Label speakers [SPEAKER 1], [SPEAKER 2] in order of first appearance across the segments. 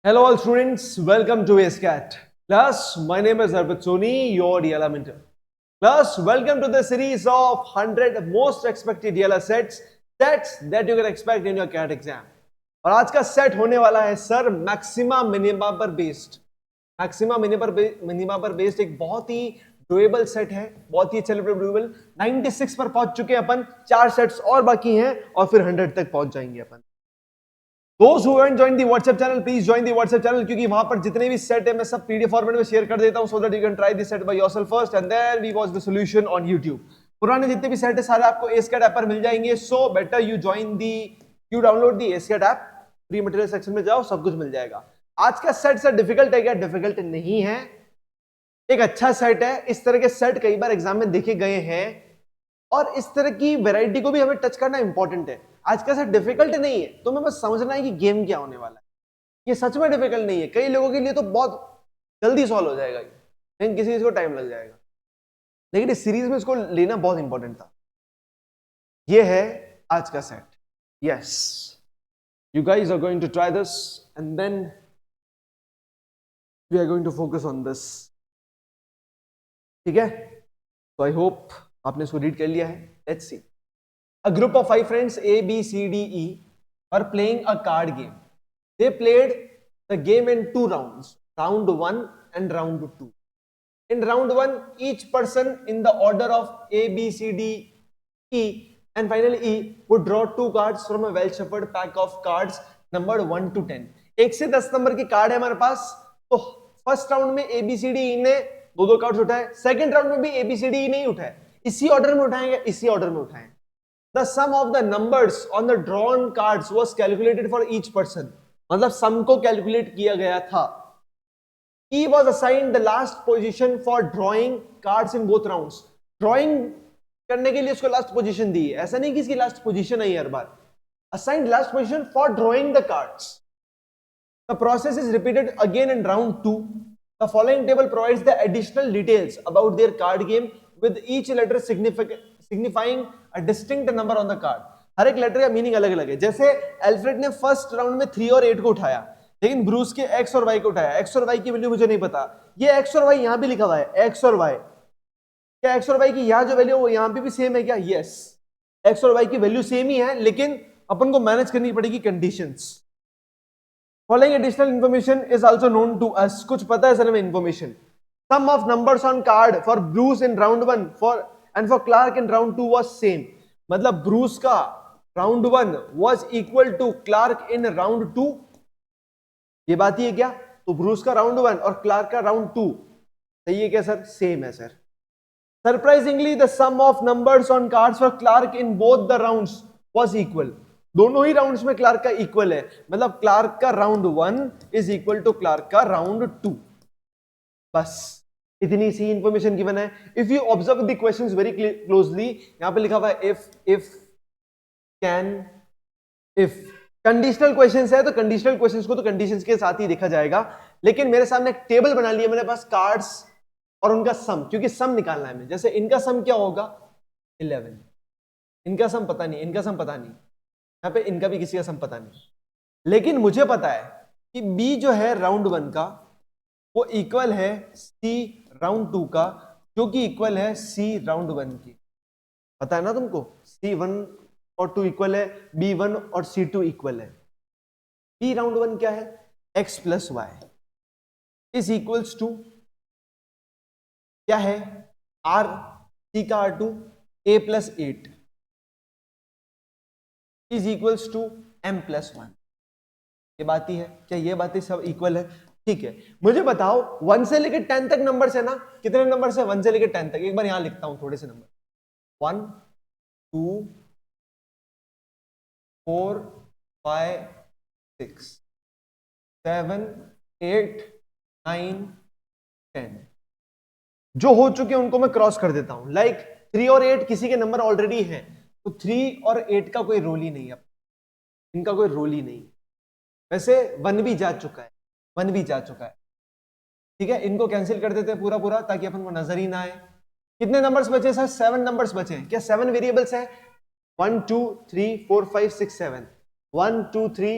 [SPEAKER 1] Hello all students, welcome to ASCAT. Class, my name is Arpit Sir, your DILR mentor. Class, welcome to the series of 100 most expected DILR sets that you can expect in your CAT exam. और आज का set होने वाला है sir maxima minima पर based. Maxima minima पर based एक बहुत ही डुएबल सेट है, बहुत ही अच्छा डुएबल। 96 पर पहुंच चुके हैं अपन, 4 सेट्स और बाकी हैं और फिर 100 तक पहुंच जाएंगे अपन। Those who haven't joined the WhatsApp channel, please join the WhatsApp channel क्योंकि वहां पर जितने भी सेट है मैं सब PDF फॉर्मेट में शेयर कर देता हूं so that you can try the set by yourself first and then we watch the solution on YouTube. पुराने जितने भी सेट है सारे आपको ASCAT ऐप पर मिल जाएंगे, so better you download the ASCAT app, free material section में जाओ, सब कुछ मिल जाएगा। आज का सेट सर डिफिकल्ट है क्या? डिफिकल्ट नहीं है, एक अच्छा सेट है। इस तरह के सेट कई बार एग्जाम में देखे गए हैं और इस तरह की वैरायटी को भी हमें टच करना इंपॉर्टेंट है। आज का सेट डिफिकल्ट नहीं है, तो मैं बस समझना है कि गेम क्या होने वाला है। ये सच में डिफिकल्ट नहीं है, कई लोगों के लिए तो बहुत जल्दी सॉल्व हो जाएगा, लेकिन किसी को टाइम लग जाएगा। लेकिन इस सीरीज में इसको लेना बहुत इंपॉर्टेंट था। ये है आज का set. Yes, you guys are going to try this and then we are going to focus on this. ठीक है, तो आई होप आपने इसको रीड कर लिया है। Let's see. A group of 5 friends A, B, C, D, E are playing a card game. They played the game in 2 rounds, round 1 and round 2. In round 1, each person in the order of A, B, C, D, E and finally E would draw 2 cards from a well-shuffled pack of cards numbered 1 to 10. 1 से 10 number की card है हमारे पास। तो first round में A, B, C, D, E ने दो cards उठाए, second round में भी A, B, C, D, E नहीं उठाए, इसी ऑर्डर में उठाएंगे, इसी ऑर्डर में उठाएं। The sum of the numbers on the drawn cards was calculated for each person. मतलब सम को कैलकुलेट किया गया था। E was assigned the last position for drawing cards in both rounds. Drawing करने के लिए उसको लास्ट पोजीशन दी है, ऐसा नहीं कि इसकी last position I her bar. Assigned last position for drawing the cards. The process is repeated again in round 2. The following table provides the additional details about their card game with each letter signifying a distinct number on the card. हर एक letter का meaning अलग अलग है। जैसे Alfred ने first round में 3 और 8 को उठाया, लेकिन ब्रूस के एक्स और वाई को उठाया। एक्स और वाई की वैल्यू मुझे नहीं पता, ये एक्स और वाई यहां भी लिखा हुआ है, एक्स और वाई। क्या एक्स और वाई की यहां जो वैल्यू है वो यहां पे भी सेम है क्या? यस, एक्स और वाई की वैल्यू सेम ही है, लेकिन अपन को मैनेज करनी पड़ेगी conditions. Following additional information is also known to us. कुछ पता है सर हमें information. Sum of numbers on card for Bruce in round 1 and for Clark in round 2 was same. मतलब ब्रूस का round 1 was equal to Clark in round 2। ये बात ही है क्या? तो ब्रूस का राउंड 1 और क्लार्क का राउंड 2 सही है क्या सर? सेम है sir. Surprisingly, the sum of numbers on cards for Clark in both the rounds was equal. दोनों ही राउंड्स में क्लार्क का इक्वल है, मतलब क्लार्क का round 1 is equal to Clark का राउंड 2। बस इतनी सी इंफॉर्मेशन गिवन है। If you observe the questions very closely, यहां पे लिखा हुआ है if can if. Conditional questions है तो कंडीशनल क्वेश्चंस को तो कंडीशंस के साथ ही देखा जाएगा, लेकिन मेरे सामने एक टेबल बना लिया मेरे पास कार्ड्स और उनका सम, क्योंकि सम निकालना है। जैसे इनका सम क्या होगा? 11। इनका सम पता नहीं, इनका सम पता नहीं, यहां पे इनका भी किसी का सम पता नहीं, लेकिन मुझे पता है कि बी जो है राउंड 1 का वो इक्वल है सी राउंड 2 का, जो कि इक्वल है सी राउंड 1 की। पता है ना तुमको? C1 और 2 इक्वल है, B1 और C2 इक्वल है। B राउंड 1 क्या है? x plus y is equals to क्या है? R, C का R2 A plus 8 is equals to M plus 1। ये बात ही है क्या? ये बातें सब इक्वल है, ठीक है। मुझे बताओ 1 से लेकर 10 तक नंबर्स है ना? कितने नंबर्स है 1 से लेकर 10 तक? एक बार यहां लिखता हूं थोड़े से नंबर। 1 2 4 5 6 7 8 9 10 जो हो चुके हैं उनको मैं क्रॉस कर देता हूं। लाइक 3 और 8 किसी के नंबर ऑलरेडी हैं, तो 3 और 8 का कोई रोल ही नहीं है, इनका कोई रोल ही नहीं। वैसे 1 भी जा चुका है, 1 भी जा चुका है, ठीक है। इनको कैंसिल कर देते हैं पूरा पूरा ताकि अपन को नजर ही ना आए। कितने नंबर्स बचे सर? 7 नंबर्स बचे हैं। क्या 7 वेरिएबल्स हैं? 1 2 3 4 5 6 7 1 2 3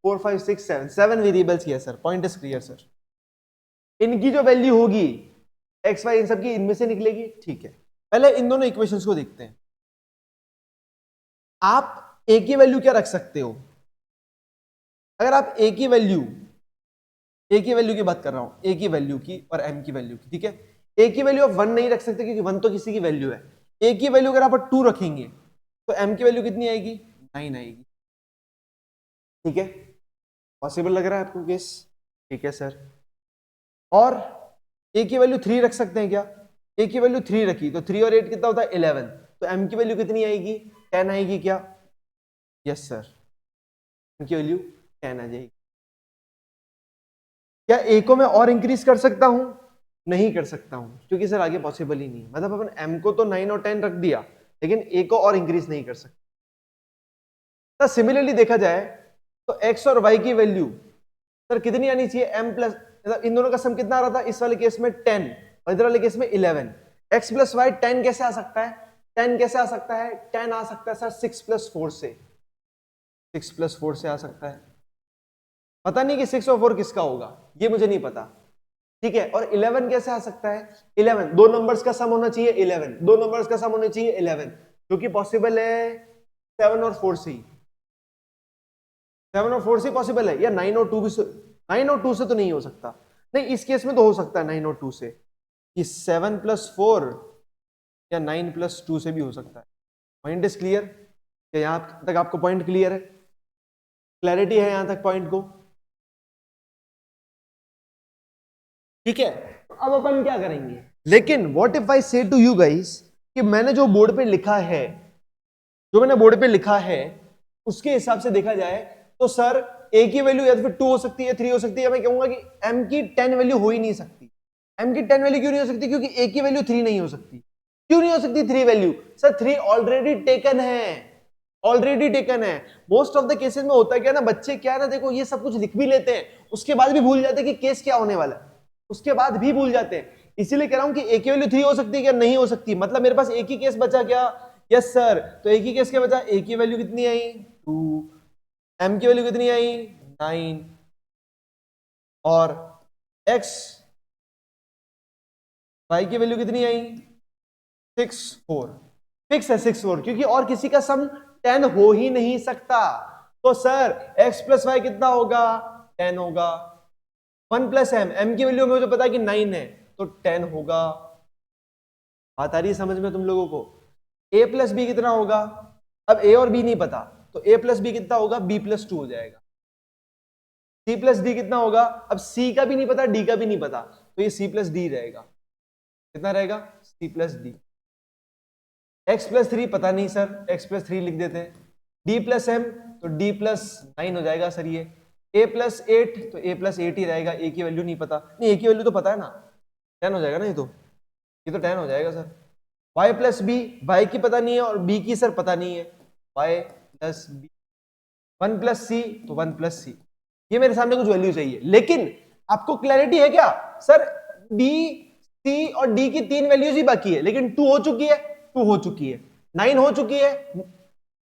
[SPEAKER 1] 4 5 6 7 7 वेरिएबल्स की है sir, point is clear sir. इनकी जो वैल्यू होगी एक्स वाई इन सब की इनमें से निकलेगी, ठीक है। पहले इन दोनों इक्वेशंस को देखते हैं। आप ए की वैल्यू क्या रख सकते हो? अगर आप ए की वैल्यू की बात कर रहा हूं, ए की वैल्यू की और एम की वैल्यू की, ठीक है। ए की वैल्यू आप 1 नहीं रख सकते क्योंकि 1 तो किसी की वैल्यू है। ए की वैल्यू अगर आप 2 रखेंगे तो एम की वैल्यू कितनी आएगी? 9 आएगी, ठीक है। पॉसिबल लग रहा है आपको केस? ठीक है सर। और ए की वैल्यू 3 रख सकते हैं क्या? ए की वैल्यू 3 रखी तो 3 और 8 कितना होता है? 11। तो एम की वैल्यू कितनी आएगी? 10 आएगी क्या? यस सर, एम की वैल्यू 10 आ जाएगी। क्या ए को मैं और इंक्रीज कर सकता हूं? नहीं कर सकता हूं क्योंकि सर आगे पॉसिबल ही नहीं। मतलब अपन एम को तो 9 और 10 रख दिया लेकिन ए को और इंक्रीज नहीं कर सकता। तो सिमिलरली देखा जाए तो एक्स और वाई की वैल्यू सर कितनी आनी चाहिए? एम प्लस, मतलब इन दोनों का सम कितना आ रहा था इस वाले केस में? 10 और इधर वाले केस में 11। एक्स प्लस वाई 10 कैसे आ सकता है? 10 कैसे आ सकता है? 10 आ सकता है सर 6 प्लस 4 से, 6 प्लस 4 से आ सकता है। पता नहीं कि 6 और 4 किसका होगा, ये मुझे नहीं पता, ठीक है। और 11 कैसे आ सकता है? 11 दो नंबर्स का सम होना चाहिए, 11 दो नंबर्स का सम होना चाहिए 11, जो कि पॉसिबल है 7 और 4 से ही। 7 और 4 से पॉसिबल है, या 9 और 2 भी 9 और 2 से तो नहीं हो सकता। नहीं, इस केस में तो हो सकता है 9 और 2 से, कि 7 प्लस 4 या 9 प्लस 2 से भी हो सकता है। Point is clear? क्या यहां तक आपको पॉइंट क्लियर है? क्लैरिटी है यहां तक पॉइंट को? ठीक है। अब अपन क्या करेंगे, लेकिन व्हाट इफ आई से टू यू गाइस कि मैंने जो बोर्ड पे लिखा है, जो मैंने बोर्ड पे लिखा है उसके हिसाब से देखा जाए तो सर ए की वैल्यू या तो फिर 2 हो सकती है, 3 हो सकती है। मैं कहूंगा कि एम की 10 वैल्यू हो ही नहीं सकती। एम की 10 वैल्यू क्यों नहीं हो सकती? क्योंकि ए की वैल्यू 3 नहीं हो सकती। क्यों नहीं हो सकती 3 वैल्यू? सर 3 ऑलरेडी टेकन है, ऑलरेडी टेकन है। मोस्ट ऑफ द केसेस में होता क्या ना, बच्चे क्या है ना, देखो ये सब कुछ लिख भी लेते हैं उसके बाद भी भूल जाते हैं कि केस क्या होने वाला है, उसके बाद भी भूल जाते हैं। इसीलिए कह रहा हूं कि ए की वैल्यू 3 हो सकती है क्या? नहीं हो सकती। मतलब मेरे पास एक ही केस बचा क्या? Yes sir. तो एक ही केस क्या बचा? ए की वैल्यू कितनी आई? 2। एम की वैल्यू कितनी आई? 9। और एक्स वाई की वैल्यू कितनी आई? 6 4। फिक्स है 6 4 क्योंकि और किसी का सम 10 हो ही नहीं सकता। तो सर x प्लस वाई कितना होगा? 10 होगा। 1 प्लस एम, एम की वैल्यू मुझे पता है कि 9 है तो 10 होगा। बात आ रही है समझ में तुम लोगों को? a प्लस बी कितना होगा? अब a और b नहीं पता तो a प्लस बी कितना होगा? b प्लस 2 हो जाएगा। c प्लस डी कितना होगा? अब c का भी नहीं पता, d का भी नहीं पता, तो ये c प्लस डी रहेगा। कितना रहेगा? c plus D. x plus 3 पता नहीं सर, x प्लस 3 लिख देते हैं। d प्लस एम तो d प्लस 9 हो जाएगा सर ये। a प्लस 8 तो a प्लस 8 ही रहेगा। a की वैल्यू नहीं पता, नहीं a की वैल्यू तो पता है ना, 10 हो जाएगा ना, ये तो 10 हो जाएगा sir. y plus b, y की पता नहीं है और b की सर पता नहीं है, y प्लस बी। 1 प्लस सी तो 1 प्लस सी। ये मेरे सामने कुछ वैल्यू चाहिए, लेकिन आपको क्लैरिटी है क्या? सर b, c और d की 3 वैल्यूज ही बाकी है, लेकिन 2 हो चुकी है, 2 हो चुकी है, 9 हो चुकी है,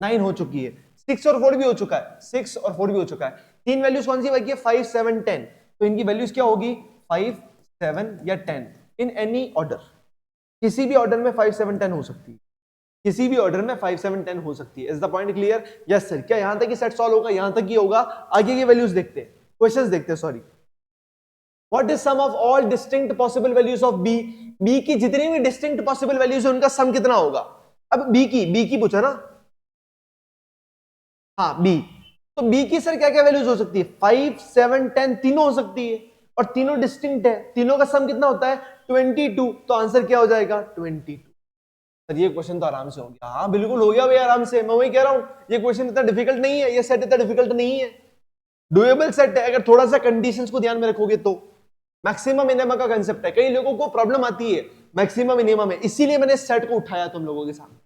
[SPEAKER 1] 9 हो चुकी है, 6 और 4 भी हो चुका है, 6 और 4 भी हो चुका है। 3 वैल्यूज कौन सी बाकी है? 5 7 10। तो इनकी वैल्यूज क्या होगी? 5 7 या 10 इन एनी ऑर्डर। किसी भी ऑर्डर में 5 7 10 हो सकती है, किसी भी ऑर्डर में 5 7 10 हो सकती है। Is the point clear? Yes sir. क्या यहां तक ही सेट सॉल्व होगा? यहां तक ही होगा। आगे की वैल्यूज देखते हैं, क्वेश्चंस देखते हैं, sorry. What is sum of all distinct possible values of b? B की जितनी भी डिस्टिंक्ट पॉसिबल वैल्यूज है उनका सम कितना होगा? अब बी की पूछा ना, हाँ बी। तो बी की सर क्या क्या वैल्यूज हो सकती है? 5 7 10 तीनों हो सकती है और तीनों डिस्टिंक्ट है। तीनों का सम कितना होता है? 22। तो आंसर क्या हो जाएगा? 22। सर ये क्वेश्चन तो आराम से हो गया। हाँ बिल्कुल हो गया भाई, आराम से। मैं वही कह रहा हूं, ये क्वेश्चन इतना डिफिकल्ट नहीं है, ये सेट इतना डिफिकल्ट नहीं है, डुएबल सेट है अगर थोड़ा सा कंडीशंस को ध्यान में रखोगे तो। मैक्सिमम मिनिमा का कंसेप्ट है, कई लोगों को प्रॉब्लम आती है मैक्सिमम मिनिमा में, इसीलिए मैंने इस सेट को उठाया तुम लोगों के सामने।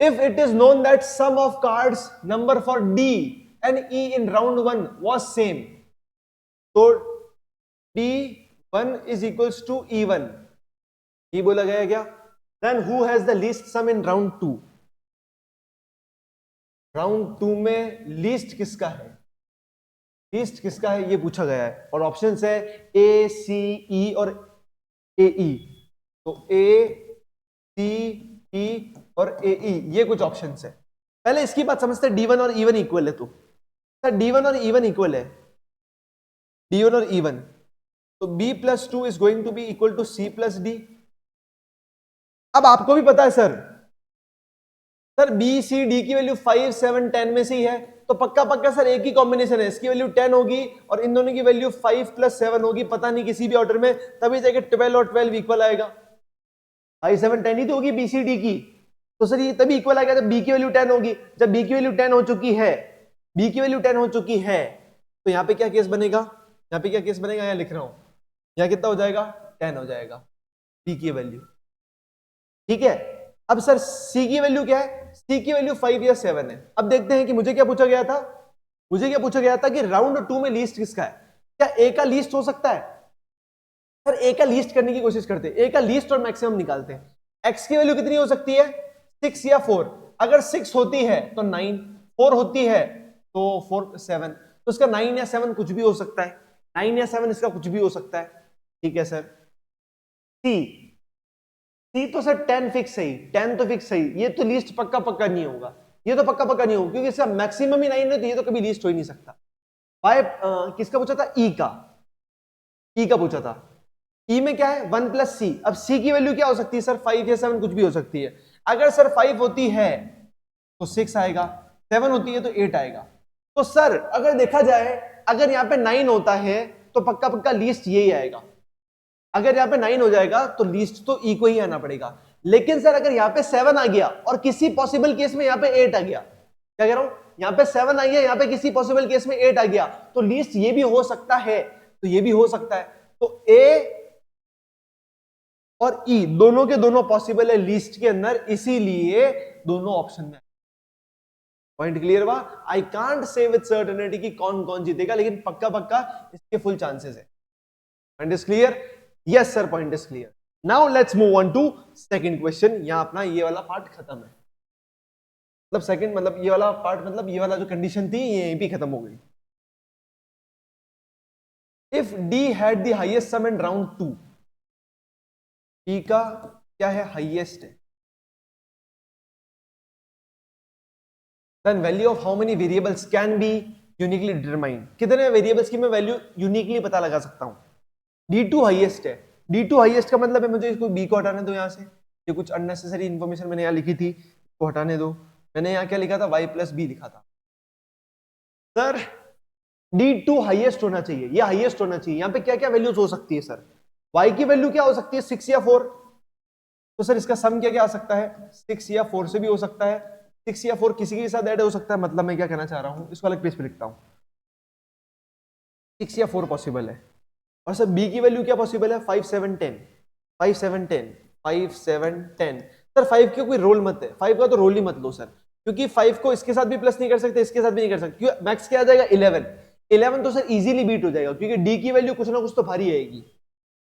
[SPEAKER 1] If it is known that sum of cards number for D and E in round 1 was same, तो D1 is equals to E1, ये बोला गया क्या? Then who has the least sum in round 2? Round 2 में least किसका है, least किसका है ये पूछा गया है, और ऑप्शंस है ए, सी, ई और ए ई। तो ए, सी, ई और ए ई, ये कुछ ऑप्शंस है। पहले इसकी बात समझते हैं, D1 और E1 इक्वल है, तो सर D1 और E1 इक्वल है, D1 और E1, तो B plus 2 is going to be equal to C plus d. अब आपको भी पता है sir, sir b c d की वैल्यू 5, 7, 10 में से ही है, तो पक्का पक्का सर एक ही कॉम्बिनेशन है, इसकी वैल्यू 10 होगी और इन दोनों की वैल्यू 5 प्लस 7 होगी, पता नहीं किसी भी ऑर्डर में, तभी जाके 12 और 12 इक्वल आएगा। 5, 7, 10 ही तो होगी बी सी डी की, तो सर ये तभी इक्वल आएगा जब बी की वैल्यू 10 होगी। जब बी की वैल्यू 10 हो चुकी है, बी की वैल्यू 10 हो चुकी है, तो यहाँ पे क्या केस बनेगा, यहाँ पे क्या केस बनेगा, यहाँ लिख रहा हूं, यहाँ कितना हो जाएगा, 10 हो जाएगा बी की वैल्यू, ठीक है। अब सर सी की वैल्यू क्या है, सी की वैल्यू 5 या 7 है। अब देखते हैं कि मुझे क्या पूछा गया था, मुझे क्या पूछा गया था कि राउंड 2 में लीस्ट किसका है, क्या ए का लीस्ट हो सकता है। सर ए का लीस्ट करने की कोशिश करते हैं, ए का लीस्ट और मैक्सिमम निकालते हैं। एक्स की वैल्यू कितनी हो सकती है, 6 या 4, अगर 6 होती है तो 9, 4 होती है तो 4, 7, तो इसका 9 या 7 कुछ भी हो सकता है, 9 या 7 इसका कुछ भी हो सकता है, ठीक है सर। सी, सी तो सर 10 फिक्स है, 10 तो फिक्स है, ये तो लीस्ट पक्का पक्का नहीं होगा, ये तो पक्का पक्का नहीं होगा क्योंकि इसका मैक्सिमम ही 9 है, तो ये तो कभी लीस्ट हो ही नहीं सकता। वाई किसका पूछा था, ई का, ई का पूछा था। ई में क्या है 1 प्लस सी, अब सी की वैल्यू क्या हो सकती है सर, 5 या 7 कुछ भी हो सकती है। अगर सर 5 होती है तो 6 आएगा, 7 होती है तो 8 आएगा। तो सर अगर देखा जाए, अगर यहाँ पे 9 होता है तो पक्का पक्का लीस्ट यही आएगा, अगर यहाँ पे 9 हो जाएगा तो लीस्ट तो ई को ही आना पड़ेगा। लेकिन सर अगर यहाँ पे 7 आ गया और किसी पॉसिबल केस में यहाँ पे 8 आ गया, क्या कह रहा हूं, यहाँ पे 7 आ गया, यहाँ पे किसी पॉसिबल केस में 8 आ गया, तो लीस्ट ये भी हो सकता है, तो ये भी हो सकता है। तो ए और ई दोनों के दोनों पॉसिबल है लीस्ट के अंदर, इसीलिए दोनों ऑप्शन में। पॉइंट क्लियर हुआ, I can't say with certainty कि कौन कौन जीतेगा, लेकिन पक्का पक्का इसके फुल चांसेस है। Point is clear, yes sir point is clear. Now let's move on to second question. यहां अपना ये वाला पार्ट खत्म है, मतलब सेकंड मतलब ये वाला पार्ट, मतलब ये वाला जो कंडीशन थी ये भी खत्म हो गई। If d had the highest sum in round 2, d का क्या है, हाईएस्ट है, then value of how many variables can be uniquely determined, कितने वेरिएबल्स की मैं वैल्यू यूनिकली पता लगा सकता हूं। D2 हाईएस्ट है, D2 हाईएस्ट का मतलब है मुझे इसको B को हटाने दो, यहां से ये कुछ अननेसेसरी इंफॉर्मेशन मैंने यहाँ लिखी थी, इसको हटाने दो। मैंने यहाँ क्या लिखा था, y प्लस बी लिखा था। सर D2 हाईएस्ट होना चाहिए, ये हाईएस्ट होना चाहिए। यहाँ पे क्या क्या वैल्यूज हो सकती है सर, y की वैल्यू क्या हो सकती है, 6 या 4, तो सर इसका सम क्या क्या आ सकता है, 6 या 4 से भी हो सकता है, 6 या 4 किसी के साथ ऐड हो सकता है, मतलब मैं क्या कहना चाह रहा हूँ, इसको अलग पेज पे लिखता हूँ, 6 या 4 पॉसिबल है। और सर बी की वैल्यू क्या पॉसिबल है, 5, 7, 10, 5, 7, 10, 5, 7, 10। सर 5 का कोई रोल मत है, 5 का तो रोल ही मत लो सर, क्योंकि 5 को इसके साथ भी प्लस नहीं कर सकते, इसके साथ भी नहीं कर सकते, क्योंकि मैक्स क्या आ जाएगा 11, 11 तो सर इजीली बीट हो जाएगा, क्योंकि डी की वैल्यू कुछ ना कुछ तो भारी आएगी,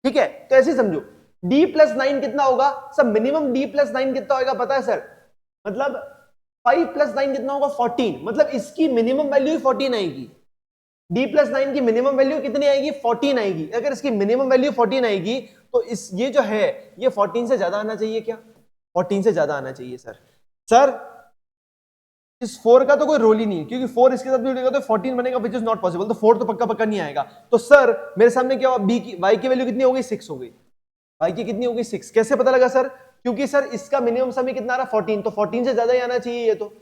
[SPEAKER 1] ठीक है। तो ऐसे समझो डी प्लस 9 कितना होगा सर, मिनिमम डी प्लस 9 कितना होगा पता है सर, मतलब 5 प्लस 9 कितना होगा 14, मतलब इसकी मिनिमम वैल्यू 14 आएगी। D प्लस 9 की मिनिमम वैल्यू कितनी आएगी, 14 आएगी। अगर इसकी मिनिमम वैल्यू 14 आएगी तो इस ये जो है ये 14 से ज्यादा आना चाहिए, क्या 14 से ज्यादा आना चाहिए सर। सर इस 4 का तो कोई रोल ही नहीं है, क्योंकि 4 इसके साथ भी जुड़ेगा तो 14 बनेगा, विच इज नॉट पॉसिबल, तो 4 तो पक्का पक्का नहीं आएगा। तो सर मेरे सामने क्या हुआ, बी की y की वैल्यू कितनी हो गई, 6 हो गई, y की कितनी हो गई 6। कैसे पता लगा सर, क्योंकि सर इसका मिनिमम सम कितना आ रहा 14, तो 14 से ज्यादा ही आना चाहिए ये तो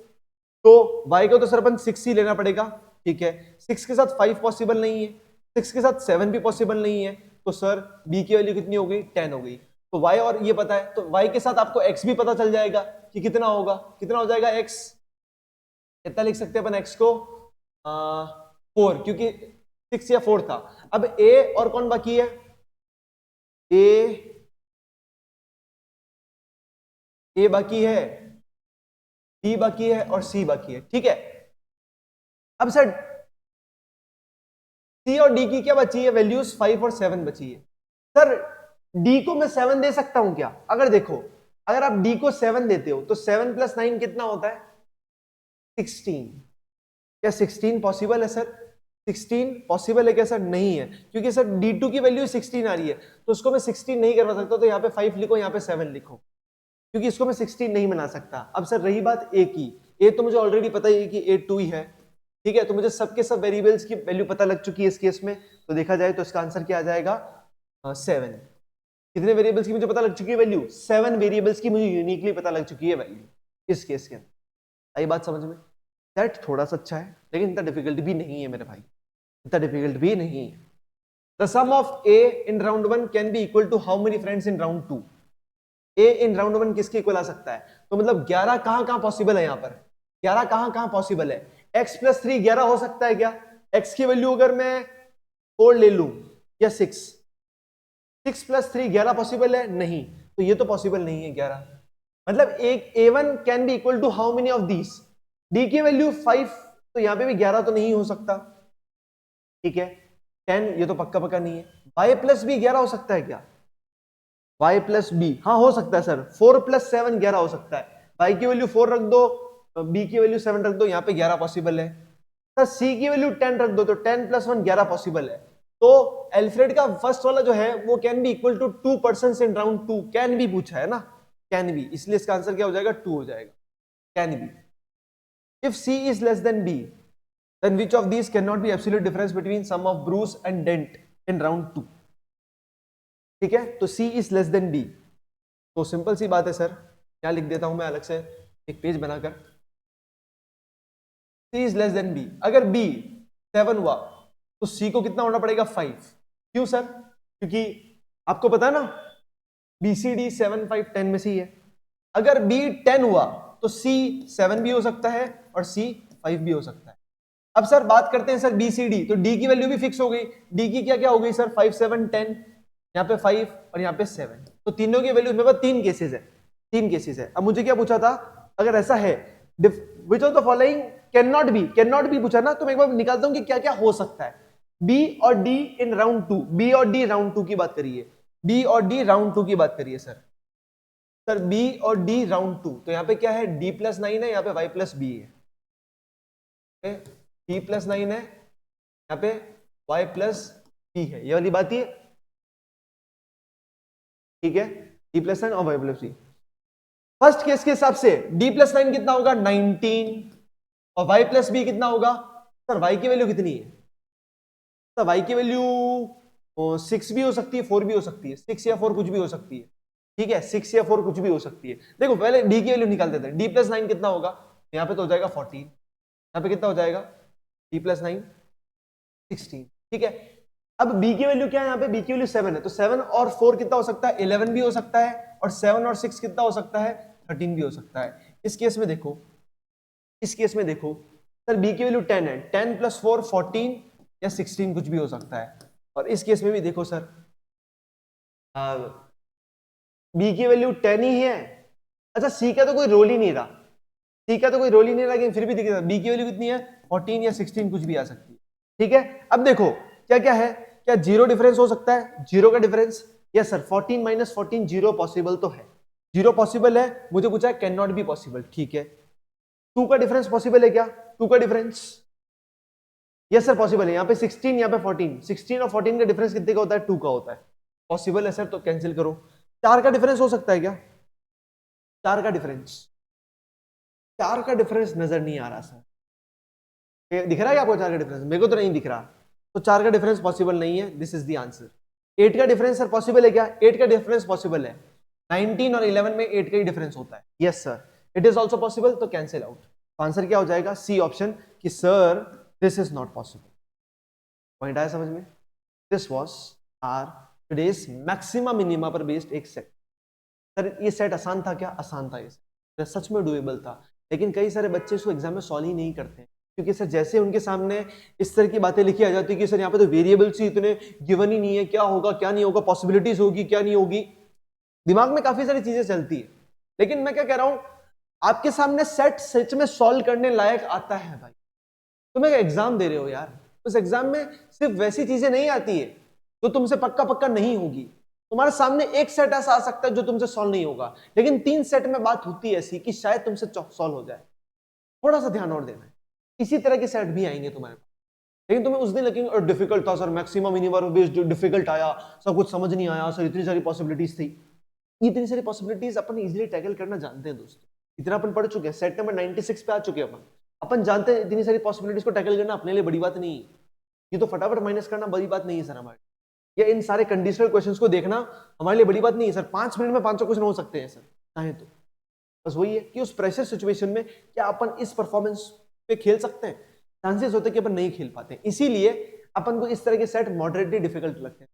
[SPEAKER 1] y को तो सर अपन 6 ही लेना पड़ेगा, ठीक है। 6 के साथ 5 पॉसिबल नहीं है, 6 के साथ 7 भी पॉसिबल नहीं है, तो सर b की वैल्यू कितनी हो गई 10 हो गई। तो y और ये पता है, तो y के साथ आपको x भी पता चल जाएगा कि कितना होगा, कितना हो जाएगा x, कितना लिख सकते हैं अपन x को 4, क्योंकि 6 या 4 था। अब a और कौन बाकी है, a बाकी है, b बाकी है और c बाकी है, ठीक है। अब सर C और D की क्या बची है वैल्यूज, 5 और 7 बची है। सर D को मैं 7 दे सकता हूं क्या, अगर देखो अगर आप D को 7 देते हो तो 7 प्लस 9 कितना होता है, 16। क्या 16 पॉसिबल है सर? 16 पॉसिबल है क्या सर? नहीं है, क्योंकि सर D2 की वैल्यू 16 आ रही है, तो उसको मैं 16 नहीं करवा सकता, तो यहाँ पे 5 लिखो, यहाँ पे 7 लिखो, क्योंकि इसको मैं 16 नहीं बना सकता। अब सर रही बात A की, A तो मुझे ऑलरेडी पता ही है कि A 2 ही है, ठीक है, तो मुझे सबके सब वेरिएबल्स की वैल्यू पता लग चुकी है इस केस में, तो देखा जाए तो इसका आंसर क्या आ जाएगा? 7। कितने वेरिएबल्स की मुझे पता लग चुकी है वैल्यू? 7 वेरिएबल्स की मुझे यूनिकली पता लग चुकी है वैल्यू इस केस के अंदर। आई बात समझ में? सेट थोड़ा सा अच्छा है, लेकिन इतना डिफिकल्ट भी नहीं है मेरे भाई, इतना डिफिकल्ट भी नहीं है। The sum of A in round 1 can be equal to how many friends in round 2? A in round 1 किसके इक्वल आ सकता है? तो मतलब 11 कहां पॉसिबल है? यहाँ पर 11 कहां पॉसिबल है? x प्लस 3 11 हो सकता है क्या? x की वैल्यू अगर मैं 4 ले लूं या 6 प्लस 3 11 पॉसिबल है? नहीं, तो ये तो पॉसिबल नहीं है 11। मतलब एक A1 can be equal to how many of these? D की वैल्यू 5, तो यहां पे भी 11 तो नहीं हो सकता, ठीक है। 10 ये तो पक्का नहीं है। y प्लस बी 11 हो सकता है क्या? y प्लस बी, हाँ हो सकता है सर। 4 प्लस 7 11 हो सकता है। y की वैल्यू 4 रख दो, b की वैल्यू 7 रख दो, यहाँ पे 11 पॉसिबल है। सर c की वैल्यू 10 रख दो, तो 10 प्लस 1 11 पॉसिबल है। तो एल्फ्रेड का फर्स्ट वाला जो है वो can be equal to 2 person in round 2, can be पूछा है ना, कैन बी, इसलिए इसका आंसर क्या हो जाएगा? 2 हो जाएगा, can be. If c is less than b, then which of these cannot be absolute difference between sum of bruise and dent in round 2? ठीक है, तो c is less than b, तो सिंपल सी बात है सर, क्या लिख देता हूं मैं अलग से एक पेज बनाकर, c is less than b, अगर b 7 हुआ तो c को कितना होना पड़ेगा? 5। क्यों सर? क्योंकि आपको पता है ना BCD 7 5 10 में से ही है। अगर b 10 हुआ तो c 7 भी हो सकता है और c 5 भी हो सकता है। अब सर बात करते हैं सर BCD, तो d की वैल्यू भी फिक्स हो गई। d की क्या क्या हो गई सर? 5 7 10, यहाँ पे 5 और यहाँ पे 7, तो तीनों की वैल्यू मेरे पास 3 केसेस है, 3 केसेस है। अब मुझे क्या पूछा था? अगर ऐसा है which of the following can not be पूछा ना, तो मैं एक बार निकालता हूं कि क्या क्या हो सकता है। B और D इन राउंड 2, B और D राउंड 2 की बात करिए, B और D राउंड 2 की बात करिए सर B और D राउंड 2, तो यहाँ पे क्या है? D प्लस 9 है, यहाँ पे Y प्लस B है, D प्लस 9 है, यहाँ पे Y प्लस B है, ये वाली बात ही है, ठीक है, D प्लस 9 और Y plus B। First case के हिसाब से D प्लस 9 कितना होगा? 19, और Y प्लस B कितना होगा? सर Y की वैल्यू कितनी है? सर Y की वैल्यू 6 भी हो सकती है, 4 भी हो सकती है, 6 या 4 कुछ भी हो सकती है, ठीक है, 6 या 4 कुछ भी हो सकती है। देखो पहले D की वैल्यू निकाल देते हैं। D प्लस 9 कितना होगा? यहाँ पे तो हो जाएगा 14, यहाँ पे कितना हो जाएगा? D प्लस 9 16, ठीक है। अब B की वैल्यू क्या है? यहाँ पे B की वैल्यू 7 है, तो 7 और 4 कितना हो सकता है? 11 भी हो सकता है, और 7 और 6 कितना हो सकता है? 13 भी हो सकता है। इस केस में देखो, इस केस में देखो सर B की वैल्यू 10 है, 10 प्लस 4 14 या 16 कुछ भी हो सकता है। और इस केस में भी देखो सर B की वैल्यू 10 ही है। अच्छा C का तो कोई रोल ही नहीं रहा, C का तो कोई रोल ही नहीं रहा, लेकिन फिर भी देखिए B की वैल्यू कितनी है? 14 या 16 कुछ भी आ सकती है, ठीक है। अब देखो क्या क्या है, क्या जीरो डिफरेंस हो सकता है? जीरो का difference, yes sir, 14 minus 14 zero possible तो है, जीरो पॉसिबल है। मुझे पूछा है कैन नॉट बी पॉसिबल, ठीक है। 2 का डिफरेंस पॉसिबल है क्या? 2 का डिफरेंस, यस सर पॉसिबल है। यहाँ पे 16, यहाँ पे 14, 16 और 14 का डिफरेंस कितने का होता है? 2 का होता है, पॉसिबल है सर, तो कैंसिल करो। 4 का डिफरेंस हो सकता है क्या? 4 का डिफरेंस, 4 का डिफरेंस नजर नहीं आ रहा सर, दिख रहा है क्या आपको 4 का डिफरेंस? मेरे को तो नहीं दिख रहा, तो 4 का डिफरेंस पॉसिबल नहीं है, दिस इज द आंसर। 8 का डिफरेंस सर पॉसिबल है क्या? 8 का डिफरेंस पॉसिबल है, 19 और 11 में 8 का ही डिफरेंस होता है, yes sir, it is also possible, तो कैंसिल आउट। आंसर क्या हो जाएगा? सी ऑप्शन, कि sir this is not possible. Point आया समझ में? This was our today's maxima minima पर बेस्ड एक सेट। सर ये सेट आसान था क्या? आसान था, ये सेट सच में डुएबल था, लेकिन कई सारे बच्चे इसको एग्जाम में सॉल्व ही नहीं करते, क्योंकि सर जैसे उनके सामने इस तरह की बातें लिखी आ जाती है कि सर यहाँ पे तो वेरिएबल्स ही इतने गिवन ही नहीं है, क्या होगा क्या नहीं होगा, पॉसिबिलिटीज होगी क्या नहीं होगी, दिमाग में काफी सारी चीजें चलती है। लेकिन मैं क्या कह रहा हूं, आपके सामने सेट सच में सॉल्व करने लायक आता है भाई, तुम एक एग्जाम दे रहे हो यार, उस एग्जाम में सिर्फ वैसी चीजें नहीं आती है जो तुमसे पक्का पक्का नहीं होगी। तुम्हारे सामने एक सेट ऐसा आ सकता है जो तुमसे सॉल्व नहीं होगा, लेकिन 3 सेट में बात होती है ऐसी कि शायद तुमसे सॉल्व हो जाए। थोड़ा सा ध्यान और देना है। इसी तरह के सेट भी आएंगे तुम्हारे पास, लेकिन तुम्हें उस दिन लगेंगे और डिफिकल्ट था sir, maxima minima based difficult आया सर, कुछ समझ नहीं आया सर, इतनी सारी पॉसिबिलिटीज थी। इतनी सारी पॉसिबिलिटीज अपन इजीली टैकल करना जानते हैं दोस्तों, इतना अपन पढ़ चुके हैं, सेट नंबर 96 पे आ चुके हैं अपन जानते हैं इतनी सारी पॉसिबिलिटीज को टैकल करना अपने लिए बड़ी बात नहीं है। ये तो फटाफट माइनस करना बड़ी बात नहीं है सर हमारे, या इन सारे कंडीशनल क्वेश्चंस को देखना हमारे लिए बड़ी बात नहीं है सर। 5 मिनट में 500 क्वेश्चन हो सकते हैं सर चाहे तो। बस वही है कि उस प्रेशर सिचुएशन में क्या अपन इस परफॉर्मेंस पे खेल सकते हैं, चांसेस होते हैं कि अपन नहीं खेल पाते, इसीलिए अपन को इस तरह के सेट मॉडरेटली डिफिकल्ट लगते हैं।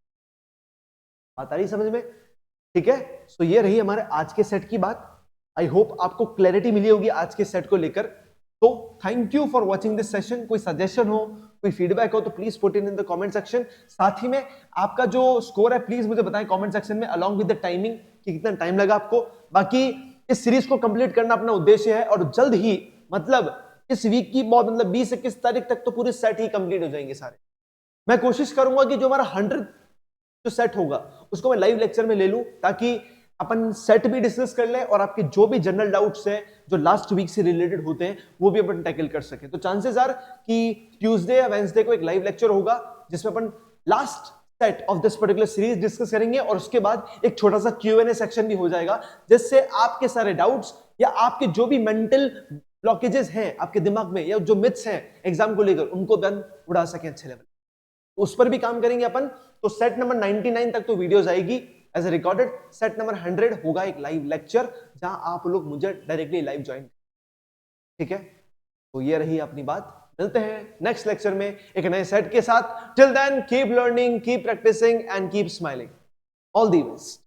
[SPEAKER 1] बात आ रही समझ में? ठीक है, तो ये रही हमारे आज के सेट की बात। आई होप आपको क्लैरिटी मिली होगी आज के सेट को लेकर। तो thank you for watching this session. कोई सजेशन हो, कोई फीडबैक हो तो please put in the comment section. साथ ही में आपका जो स्कोर है प्लीज मुझे बताएं कमेंट सेक्शन में, अलॉन्ग विद द टाइमिंग कि कितना टाइम लगा आपको। बाकी इस सीरीज को कंप्लीट करना अपना उद्देश्य है, और जल्द ही मतलब इस वीक की बहुत मतलब 20-21 तारीख तक तो पूरे सेट ही कंप्लीट हो जाएंगे सारे। मैं कोशिश करूंगा कि जो हमारा 100 जो सेट होगा उसको मैं लाइव लेक्चर में ले लूं, ताकि अपन सेट भी डिस्कस कर ले और आपके जो भी जनरल डाउट्स हैं जो लास्ट वीक से रिलेटेड होते हैं वो भी अपन टैकल कर सके। तो चांसेस आर कि ट्यूसडे या वेंसडे को एक लाइव लेक्चर होगा जिसमें अपन last set of this particular series discuss करेंगे, और उसके बाद एक छोटा सा Q&A सेक्शन भी हो जाएगा, जिससे आपके सारे डाउट्स या आपके जो भी मेंटल ब्लॉकेजेस हैं आपके दिमाग में या जो मिथ्स हैं एग्जाम को लेकर उनको बन उड़ा सके अच्छे लेवल, उस पर भी काम करेंगे अपन। तो सेट नंबर 99 तक तो वीडियोस आएगी as a recorded, set number 100 होगा एक लाइव लेक्चर जहां आप लोग मुझे डायरेक्टली लाइव ज्वाइन, ठीक है। तो ये रही अपनी बात, मिलते हैं नेक्स्ट लेक्चर में एक नए सेट के साथ। Till then keep learning, keep practicing and keep smiling. All the best.